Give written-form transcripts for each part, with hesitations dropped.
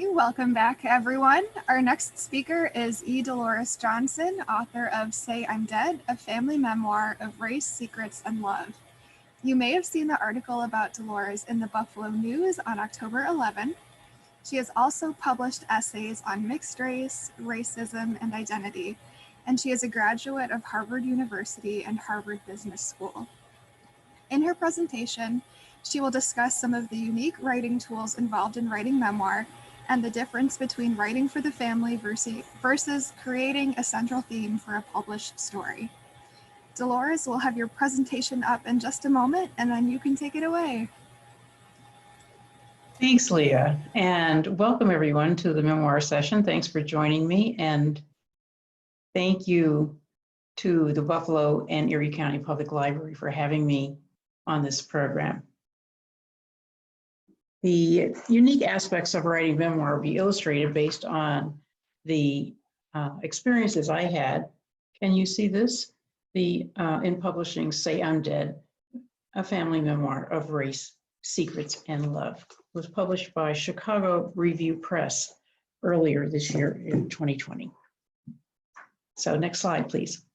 Welcome back, everyone. Our next speaker is Dolores Johnson, author of Say I'm Dead, a family memoir of race, secrets, and love. You may have seen the article about Dolores in the Buffalo News on October 11. She has also published essays on mixed race, racism, and identity, and she is a graduate of Harvard University and Harvard Business School. In her presentation, she will discuss some of the unique writing tools involved in writing memoir and the difference between writing for the family versus creating a central theme for a published story. Dolores will have your presentation up in just a moment, and then you can take it away. Thanks, Leah, and welcome everyone to the memoir session. Thanks for joining me, and thank you to the Buffalo and Erie County Public Library for having me on this program. The unique aspects of writing memoir will be illustrated based on the experiences I had. Can you see this? In publishing Say I'm Dead, a family memoir of race, secrets, and love. It was published by Chicago Review Press earlier this year in 2020. So next slide, please.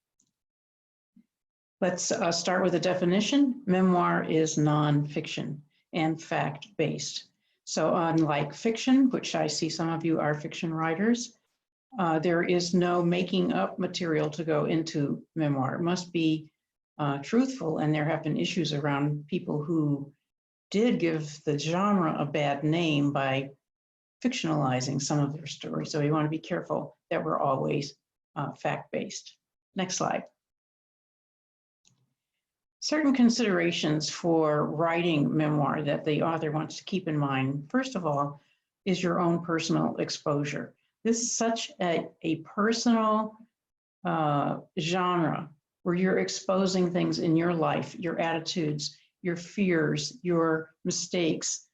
Let's start with a definition. Memoir is nonfiction and fact-based. So unlike fiction, which I see some of you are fiction writers, there is no making up material to go into memoir. It must be truthful, and there have been issues around people who did give the genre a bad name by fictionalizing some of their stories. So we want to be careful that we're always fact-based. Next slide. Certain considerations for writing memoir that the author wants to keep in mind, first of all, is your own personal exposure. This is such a personal genre where you're exposing things in your life, your attitudes, your fears, your mistakes,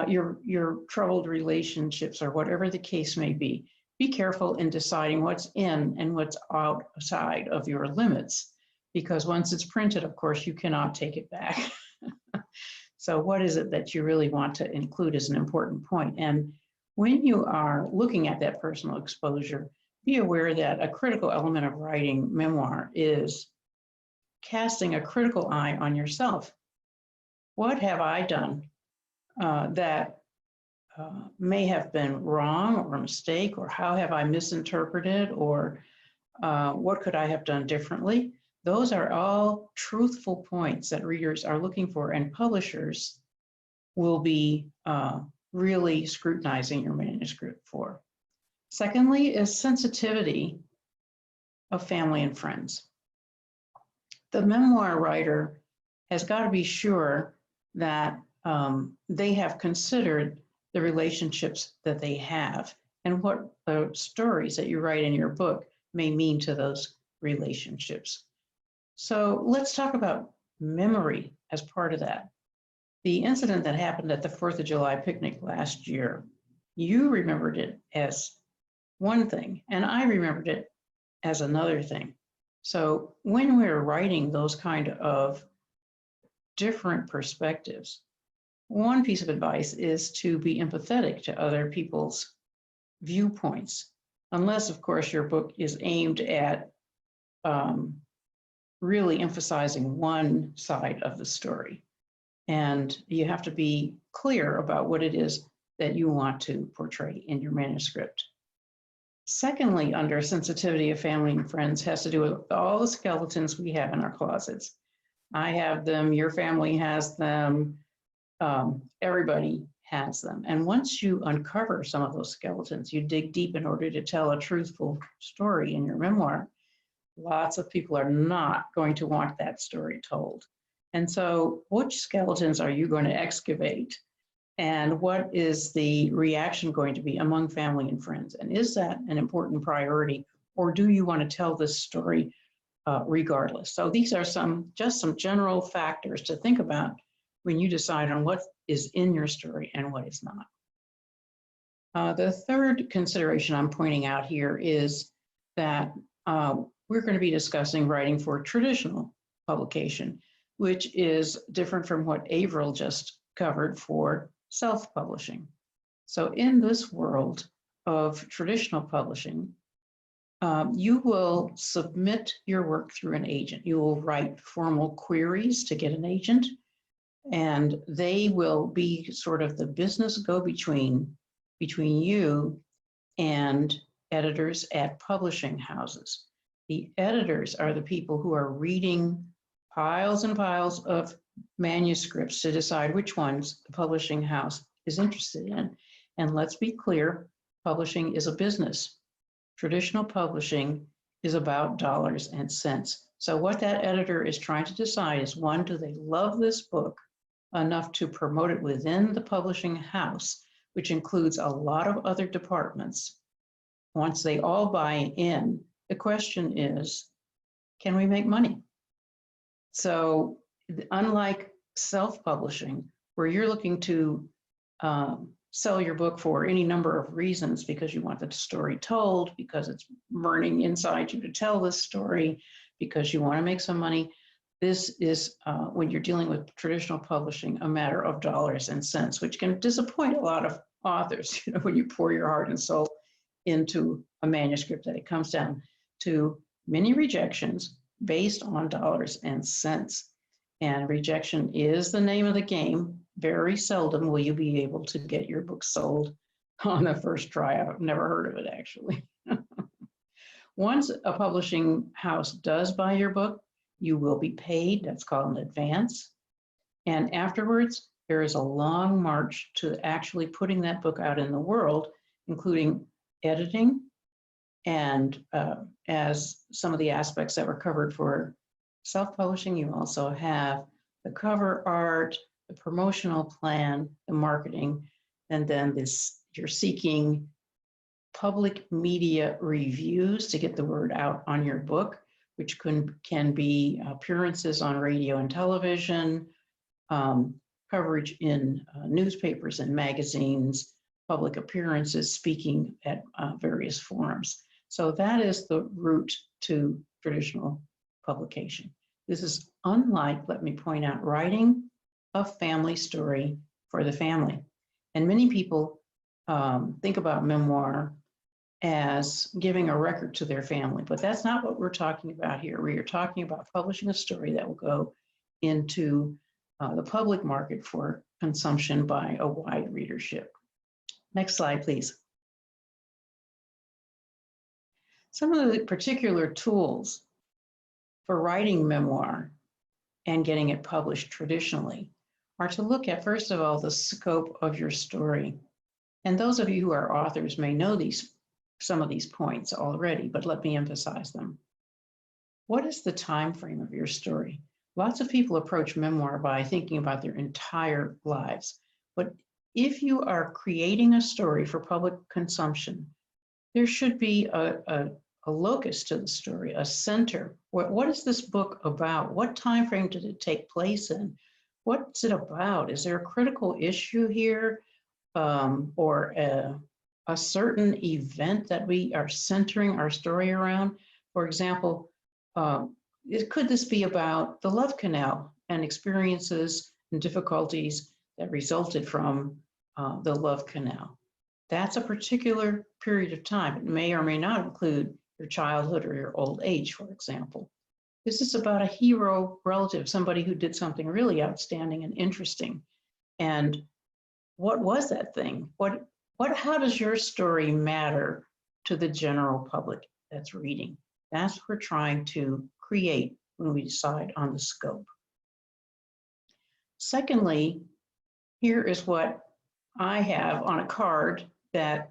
your troubled relationships, or whatever the case may be. Be careful in deciding what's in and what's outside of your limits, because once it's printed, of course, you cannot take it back. So what is it that you really want to include is an important point. And when you are looking at that personal exposure, be aware that a critical element of writing memoir is casting a critical eye on yourself. What have I done that may have been wrong or a mistake, or how have I misinterpreted, or what could I have done differently? Those are all truthful points that readers are looking for, and publishers will be really scrutinizing your manuscript for. Secondly is sensitivity of family and friends. The memoir writer has got to be sure that they have considered the relationships that they have and what the stories that you write in your book may mean to those relationships. So let's talk about memory as part of that. The incident that happened at the 4th of July picnic last year, you remembered it as one thing, and I remembered it as another thing. So when we're writing those kind of different perspectives, one piece of advice is to be empathetic to other people's viewpoints, unless, of course, your book is aimed at really emphasizing one side of the story. And you have to be clear about what it is that you want to portray in your manuscript. Secondly, under sensitivity of family and friends has to do with all the skeletons we have in our closets. I have them, your family has them, everybody has them. And once you uncover some of those skeletons, you dig deep in order to tell a truthful story in your memoir. Lots of people are not going to want that story told. And so which skeletons are you going to excavate? And what is the reaction going to be among family and friends? And is that an important priority? Or do you want to tell this story regardless? So these are just some general factors to think about when you decide on what is in your story and what is not. The third consideration I'm pointing out here is that we're going to be discussing writing for traditional publication, which is different from what Avril just covered for self-publishing. So in this world of traditional publishing, you will submit your work through an agent. You will write formal queries to get an agent, and they will be sort of the business go-between between you and editors at publishing houses. The editors are the people who are reading piles and piles of manuscripts to decide which ones the publishing house is interested in. And let's be clear, publishing is a business. Traditional publishing is about dollars and cents. So what that editor is trying to decide is, one, do they love this book enough to promote it within the publishing house, which includes a lot of other departments. Once they all buy in, the question is, can we make money? So unlike self-publishing, where you're looking to sell your book for any number of reasons, because you want the story told, because it's burning inside you to tell this story, because you want to make some money, this is, when you're dealing with traditional publishing, a matter of dollars and cents, which can disappoint a lot of authors, when you pour your heart and soul into a manuscript, that it comes down to many rejections based on dollars and cents. And rejection is the name of the game. Very seldom will you be able to get your book sold on the first try. I've never heard of it, actually. Once a publishing house does buy your book, you will be paid. That's called an advance. And afterwards, there is a long march to actually putting that book out in the world, including editing, and as some of the aspects that were covered for self-publishing, you also have the cover art, the promotional plan, the marketing, and then you're seeking public media reviews to get the word out on your book, which can be appearances on radio and television, coverage in newspapers and magazines, public appearances, speaking at various forums. So that is the route to traditional publication. This is unlike, let me point out, writing a family story for the family. And many people think about memoir as giving a record to their family, but that's not what we're talking about here. We are talking about publishing a story that will go into the public market for consumption by a wide readership. Next slide, please. Some of the particular tools for writing memoir and getting it published traditionally are to look at, first of all, the scope of your story. And those of you who are authors may know some of these points already, but let me emphasize them. What is the time frame of your story? Lots of people approach memoir by thinking about their entire lives. But if you are creating a story for public consumption, there should be a locus to the story, a center. What is this book about? What time frame did it take place in? What's it about? Is there a critical issue here, or a certain event that we are centering our story around? For example, could this be about the love canal and experiences and difficulties that resulted from the love canal? That's a particular period of time. It may or may not include your childhood or your old age, for example. This is about a hero relative, somebody who did something really outstanding and interesting. And what was that thing? How does your story matter to the general public that's reading? That's what we're trying to create when we decide on the scope. Secondly, here is what I have on a card that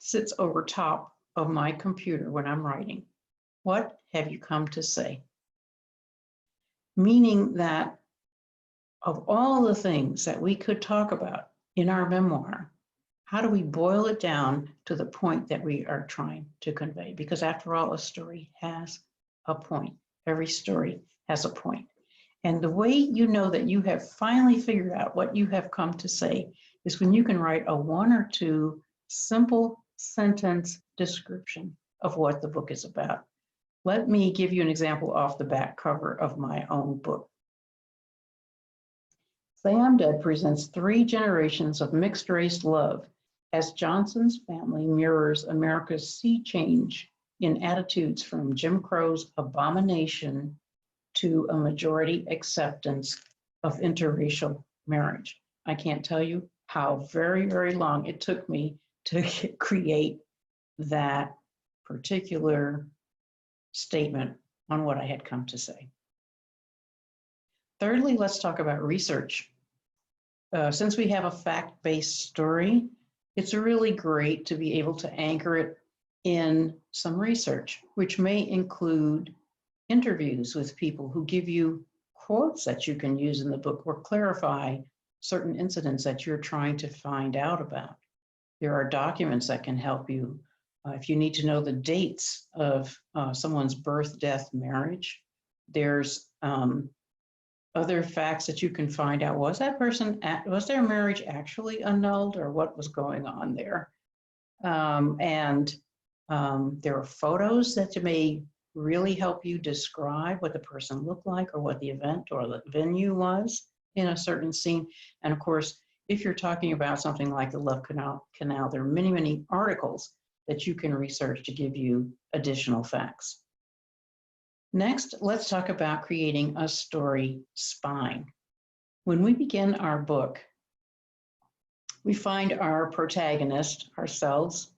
sits over top of my computer when I'm writing. What have you come to say? Meaning that of all the things that we could talk about in our memoir, how do we boil it down to the point that we are trying to convey? Because after all, a story has a point. Every story has a point. And the way you know that you have finally figured out what you have come to say is when you can write a 1 or 2 simple sentence description of what the book is about. Let me give you an example off the back cover of my own book. Say I'm Dead presents 3 generations of mixed-race love as Johnson's family mirrors America's sea change in attitudes from Jim Crow's abomination to a majority acceptance of interracial marriage. I can't tell you how very, very long it took me to create that particular statement on what I had come to say. Thirdly, let's talk about research. Since we have a fact-based story, it's really great to be able to anchor it in some research, which may include interviews with people who give you quotes that you can use in the book or clarify certain incidents that you're trying to find out about. There are documents that can help you. If you need to know the dates of someone's birth, death, marriage, there's other facts that you can find out. Was their marriage actually annulled, or what was going on there? There are photos that may really help you describe what the person looked like or what the event or the venue was in a certain scene. And of course, if you're talking about something like the Love Canal, there are many, many articles that you can research to give you additional facts. Next, let's talk about creating a story spine. When we begin our book, we find our protagonist, ourselves,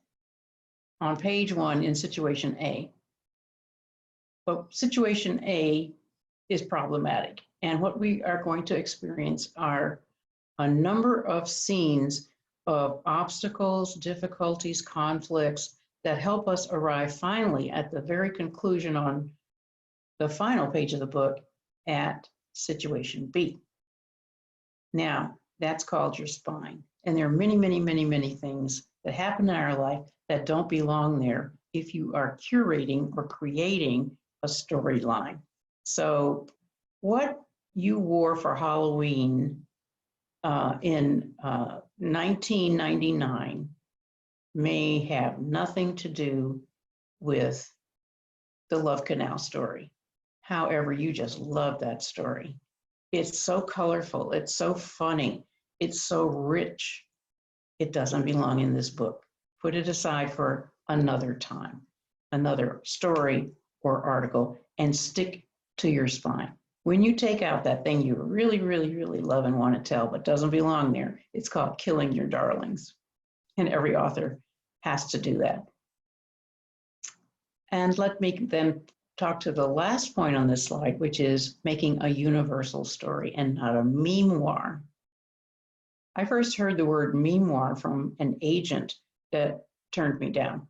on page 1 in situation A. But situation A is problematic. And what we are going to experience are a number of scenes of obstacles, difficulties, conflicts that help us arrive finally at the very conclusion on the final page of the book at situation B. Now, that's called your spine. And there are many, many, many, many things that happen in our life that don't belong there if you are curating or creating a storyline. So what you wore for Halloween in 1999 may have nothing to do with the Love Canal story. However, you just love that story. It's so colorful, it's so funny, it's so rich. It doesn't belong in this book. Put it aside for another time, another story or article, and stick to your spine. When you take out that thing you really, really, really love and want to tell, but doesn't belong there, it's called killing your darlings. And every author has to do that. And let me then talk to the last point on this slide, which is making a universal story and not a memoir. I first heard the word memoir from an agent that turned me down.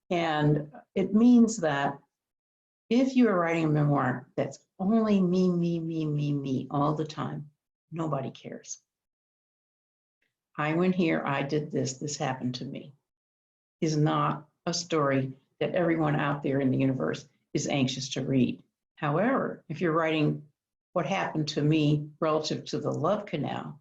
And it means that if you are writing a memoir that's only me, me, me, me, me all the time, nobody cares. I went here, I did this, this happened to me, is not a story that everyone out there in the universe is anxious to read. However, if you're writing what happened to me relative to the Love Canal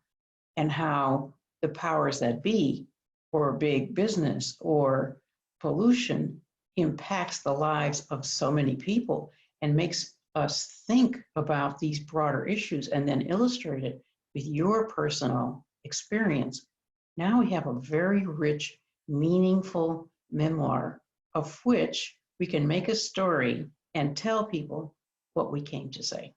and how the powers that be, or big business, or pollution impacts the lives of so many people and makes us think about these broader issues and then illustrate it with your personal experience, now we have a very rich, meaningful memoir of which we can make a story and tell people what we came to say.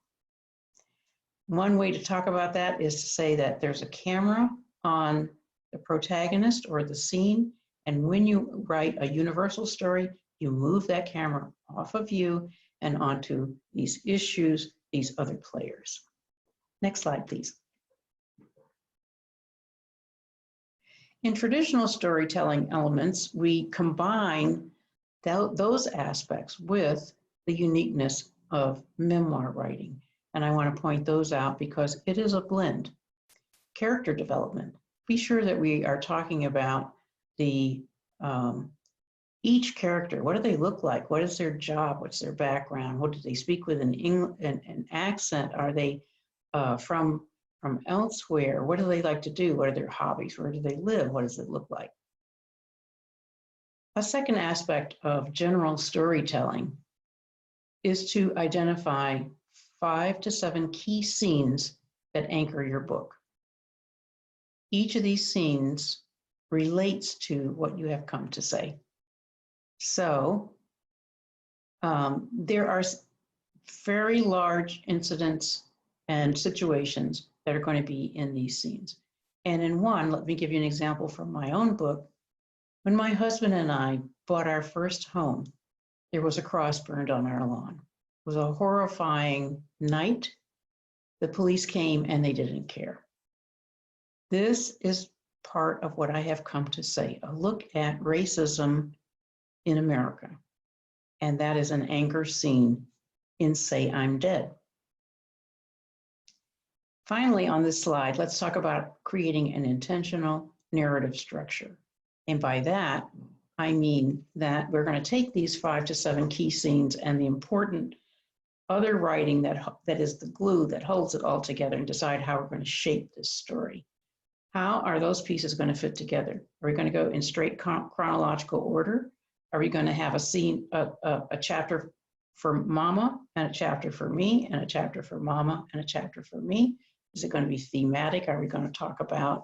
One way to talk about that is to say that there's a camera on the protagonist or the scene, and when you write a universal story, you move that camera off of you and onto these issues, these other players. Next slide, please. In traditional storytelling elements, we combine those aspects with the uniqueness of memoir writing. And I want to point those out because it is a blend. Character development. Be sure that we are talking about the each character. What do they look like? What is their job? What's their background? What do they speak with an accent? Are they from elsewhere? What do they like to do? What are their hobbies? Where do they live? What does it look like? A second aspect of general storytelling is to identify 5 to 7 key scenes that anchor your book. Each of these scenes relates to what you have come to say. So there are very large incidents and situations that are going to be in these scenes. And in one, let me give you an example from my own book. When my husband and I bought our first home, there was a cross burned on our lawn. It was a horrifying night. The police came and they didn't care. This is part of what I have come to say, a look at racism in America. And that is an anchor scene in Say I'm Dead. Finally, on this slide, let's talk about creating an intentional narrative structure. And by that, I mean that we're going to take these 5 to 7 key scenes and the important other writing that is the glue that holds it all together and decide how we're going to shape this story. How are those pieces going to fit together? Are we going to go in straight chronological order? Are we going to have a scene, a chapter for Mama and a chapter for me and a chapter for Mama and a chapter for me? Is it going to be thematic? Are we going to talk about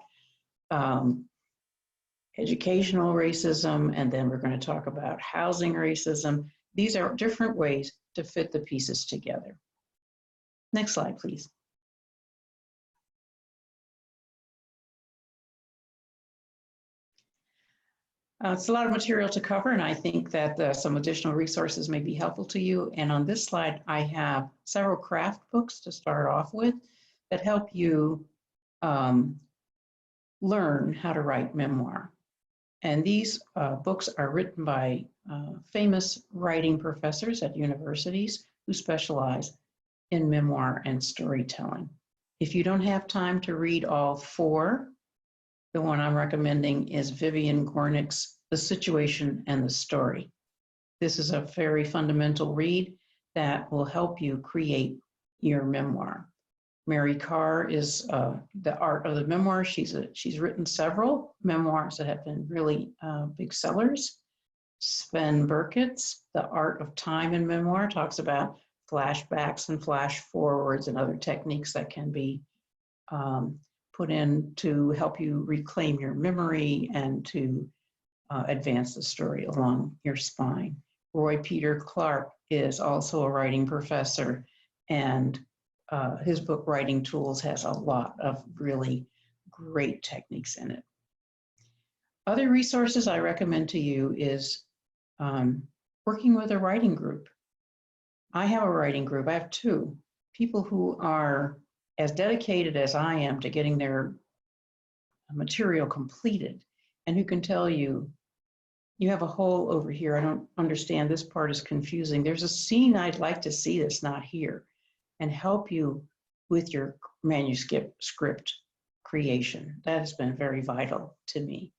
educational racism, and then we're going to talk about housing racism? These are different ways to fit the pieces together. Next slide, please. It's a lot of material to cover, and I think that some additional resources may be helpful to you. And on this slide, I have several craft books to start off with that help you learn how to write memoir. And these books are written by famous writing professors at universities who specialize in memoir and storytelling. If you don't have time to read all 4, the one I'm recommending is Vivian Gornick's The Situation and the Story. This is a very fundamental read that will help you create your memoir. Mary Carr is The Art of the Memoir. She's written several memoirs that have been really big sellers. Sven Burkett's The Art of Time in Memoir talks about flashbacks and flash forwards and other techniques that can be put in to help you reclaim your memory and to advance the story along your spine. Roy Peter Clark is also a writing professor, and his book, Writing Tools, has a lot of really great techniques in it. Other resources I recommend to you is working with a writing group. I have a writing group. I have 2 people who are as dedicated as I am to getting their material completed, and who can tell you, you have a hole over here. I don't understand. This part is confusing. There's a scene I'd like to see that's not here, and help you with your manuscript creation. That has been very vital to me.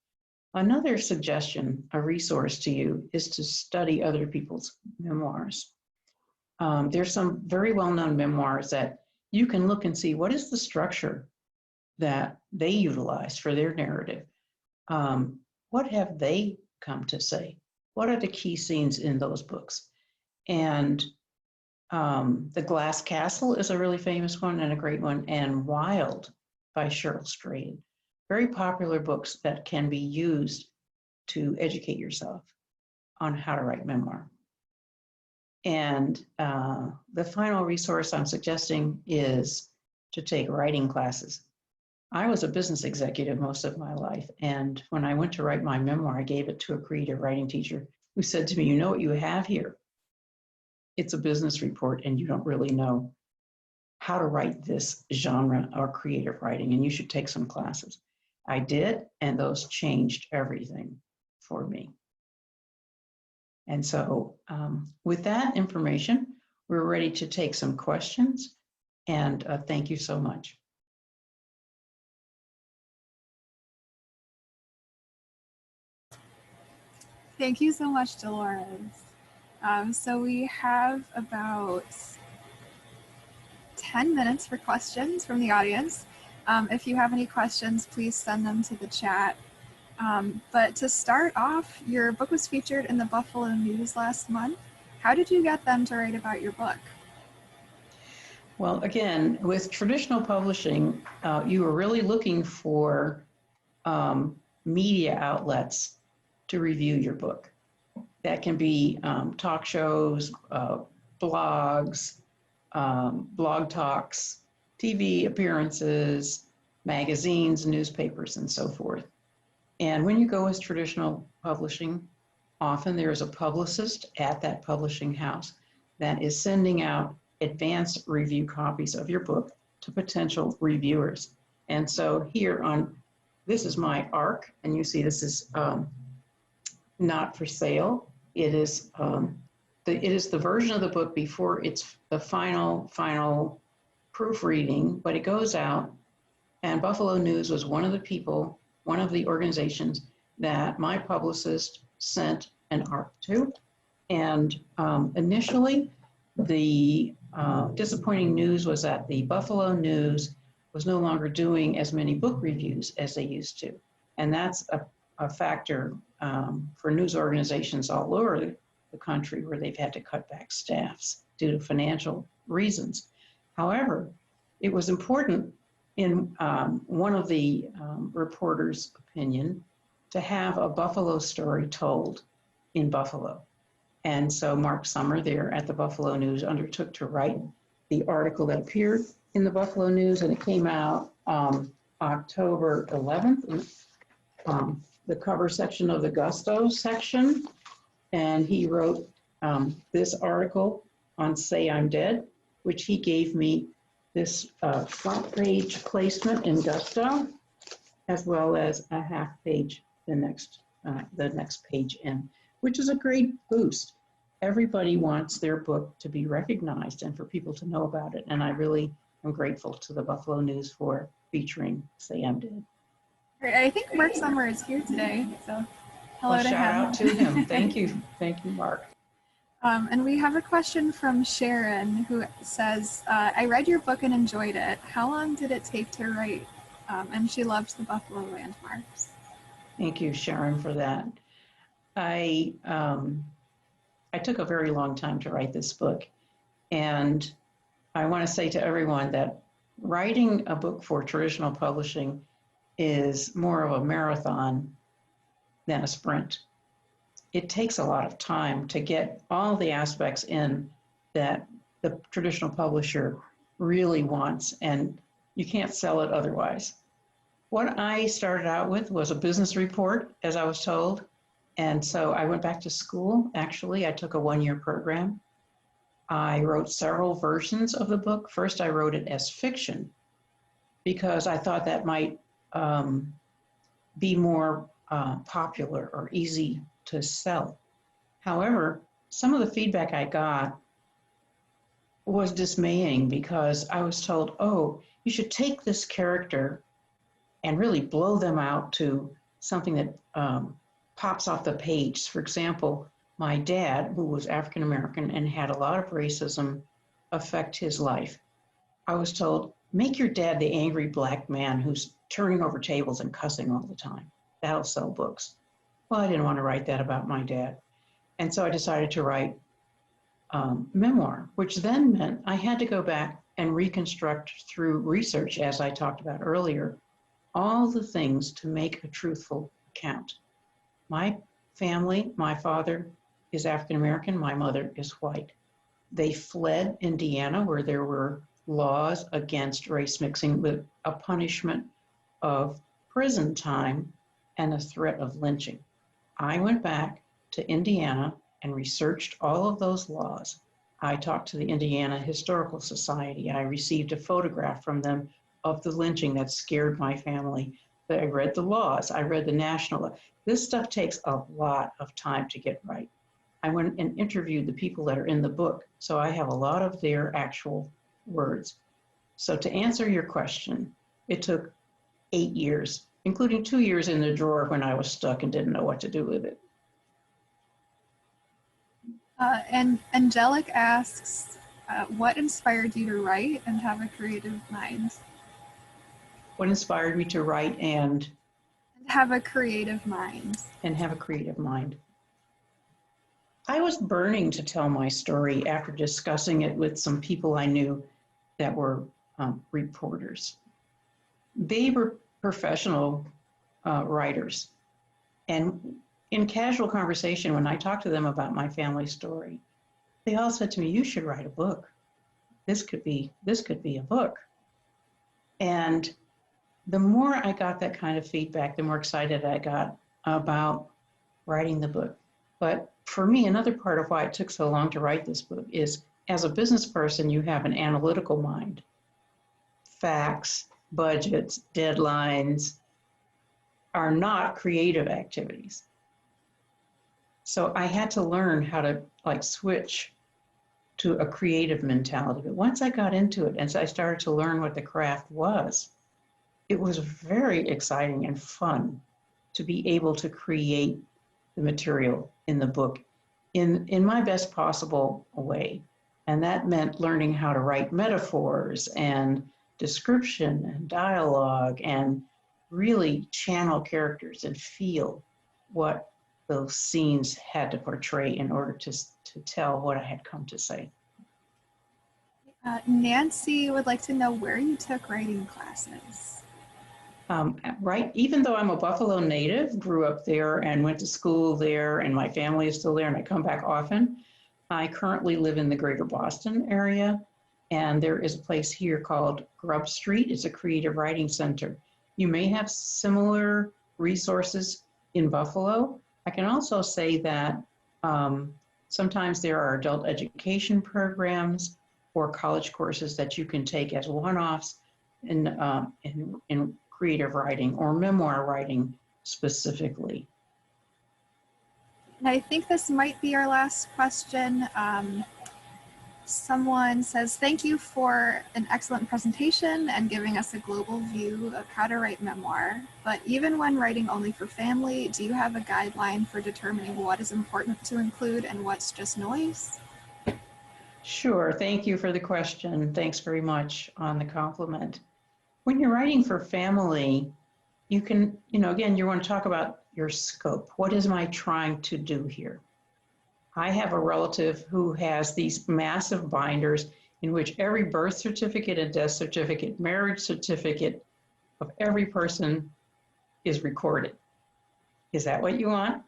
Another suggestion, a resource to you, is to study other people's memoirs. There's some very well-known memoirs that you can look and see what is the structure that they utilize for their narrative. What have they come to say? What are the key scenes in those books? And The Glass Castle is a really famous one and a great one, and Wild by Cheryl Strayed. Very popular books that can be used to educate yourself on how to write memoir. And the final resource I'm suggesting is to take writing classes. I was a business executive most of my life, and when I went to write my memoir, I gave it to a creative writing teacher who said to me, you know what you have here? It's a business report, and you don't really know how to write this genre or creative writing, and you should take some classes. I did, and those changed everything for me. And so with that information, we're ready to take some questions, and thank you so much. Thank you so much, Dolores. So we have about 10 minutes for questions from the audience. If you have any questions, please send them to the chat. But to start off, your book was featured in the Buffalo News last month. How did you get them to write about your book? Well, again, with traditional publishing, you were really looking for media outlets to review your book. That can be talk shows, blogs, blog talks, TV appearances, magazines, newspapers, and so forth. And when you go with traditional publishing, often there is a publicist at that publishing house that is sending out advanced review copies of your book to potential reviewers. And so here on, this is my ARC, and you see this is not for sale. It is the version of the book before it's the final proofreading, but it goes out. And Buffalo News was one of the organizations that my publicist sent an ARC to. And initially, the disappointing news was that the Buffalo News was no longer doing as many book reviews as they used to. And that's a factor for news organizations all over the country where they've had to cut back staffs due to financial reasons. However, it was important in one of the reporters' opinion to have a Buffalo story told in Buffalo. And so Mark Summer there at the Buffalo News undertook to write the article that appeared in the Buffalo News, and it came out October 11th, the cover section of the Gusto section. And he wrote this article on Say I'm Dead, which he gave me this front page placement in Gusto, as well as a half page the next page in, which is a great boost. Everybody wants their book to be recognized and for people to know about it. And I really am grateful to the Buffalo News for featuring Say I'm Dead. Great. I think Mark Summer is here today, so hello to him. Shout out to him. Thank you, Mark. And we have a question from Sharon who says, I read your book and enjoyed it. How long did it take to write? And she loves the Buffalo landmarks. Thank you, Sharon, for that. I took a very long time to write this book. And I want to say to everyone that writing a book for traditional publishing is more of a marathon than a sprint. It takes a lot of time to get all the aspects in that the traditional publisher really wants, and you can't sell it otherwise. What I started out with was a business report, as I was told. And so I went back to school. Actually, I took a one-year program. I wrote several versions of the book. First, I wrote it as fiction because I thought that might be more popular or easy to sell. However, some of the feedback I got was dismaying because I was told, oh, you should take this character and really blow them out to something that pops off the page. For example, my dad, who was African American and had a lot of racism affect his life, I was told, make your dad the angry black man who's turning over tables and cussing all the time. That'll sell books. Well, I didn't want to write that about my dad. And so I decided to write memoir, which then meant I had to go back and reconstruct through research, as I talked about earlier, all the things to make a truthful account. My family, my father is African American, my mother is white. They fled Indiana, where there were laws against race mixing with a punishment of prison time and a threat of lynching. I went back to Indiana and researched all of those laws. I talked to the Indiana Historical Society. I received a photograph from them of the lynching that scared my family. I read the laws. I read the national law. This stuff takes a lot of time to get right. I went and interviewed the people that are in the book, so I have a lot of their actual words. So to answer your question, it took 8 years, including 2 years in the drawer when I was stuck and didn't know what to do with it. And Angelic asks, what inspired you to write and have a creative mind? What inspired me to write and have a creative mind? And have a creative mind. I was burning to tell my story after discussing it with some people I knew that were reporters. They were professional writers. And in casual conversation, when I talked to them about my family story, they all said to me, "You should write a book. This could be a book." And the more I got that kind of feedback, the more excited I got about writing the book. But for me, another part of why it took so long to write this book is, as a business person, you have an analytical mind. Facts, budgets, deadlines are not creative activities. So I had to learn how to switch to a creative mentality. But once I got into it and I started to learn what the craft was, it was very exciting and fun to be able to create the material in the book in my best possible way. And that meant learning how to write metaphors and description and dialogue and really channel characters and feel what those scenes had to portray in order to tell what I had come to say. Nancy would like to know where you took writing classes. Right, even though I'm a Buffalo native, grew up there and went to school there, and my family is still there, and I come back often. I currently live in the greater Boston area, and there is a place here called Grub Street. It's a creative writing center. You may have similar resources in Buffalo. I can also say that sometimes there are adult education programs or college courses that you can take as one-offs in creative writing or memoir writing specifically. And I think this might be our last question. Someone says, thank you for an excellent presentation and giving us a global view of how to write memoir. But even when writing only for family, do you have a guideline for determining what is important to include and what's just noise? Sure, thank you for the question. Thanks very much on the compliment. When you're writing for family, you can, again, you want to talk about your scope. What am I trying to do here? I have a relative who has these massive binders in which every birth certificate and death certificate, marriage certificate of every person is recorded. Is that what you want?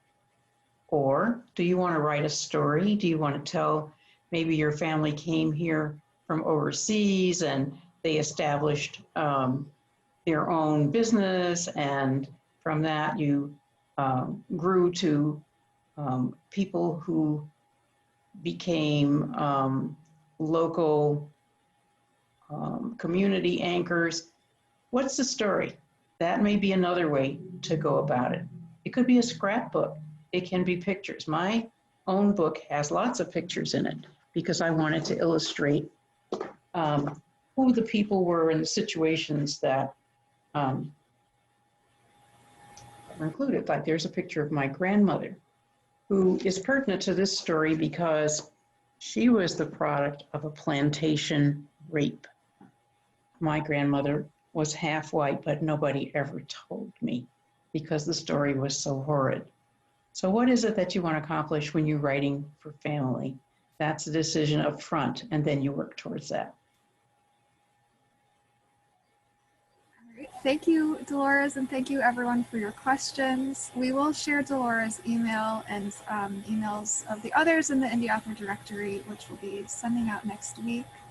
Or do you want to write a story? Do you want to tell maybe your family came here from overseas and they established their own business, and from that you grew to people who became local community anchors. What's the story? That may be another way to go about it. It could be a scrapbook. It can be pictures. My own book has lots of pictures in it because I wanted to illustrate who the people were and the situations that are included. Like there's a picture of my grandmother, who is pertinent to this story because she was the product of a plantation rape. My grandmother was half white, but nobody ever told me because the story was so horrid. So what is it that you want to accomplish when you're writing for family? That's a decision up front, and then you work towards that. Thank you, Dolores, and thank you everyone for your questions. We will share Dolores' email and emails of the others in the Indie Author Directory, which will be sending out next week.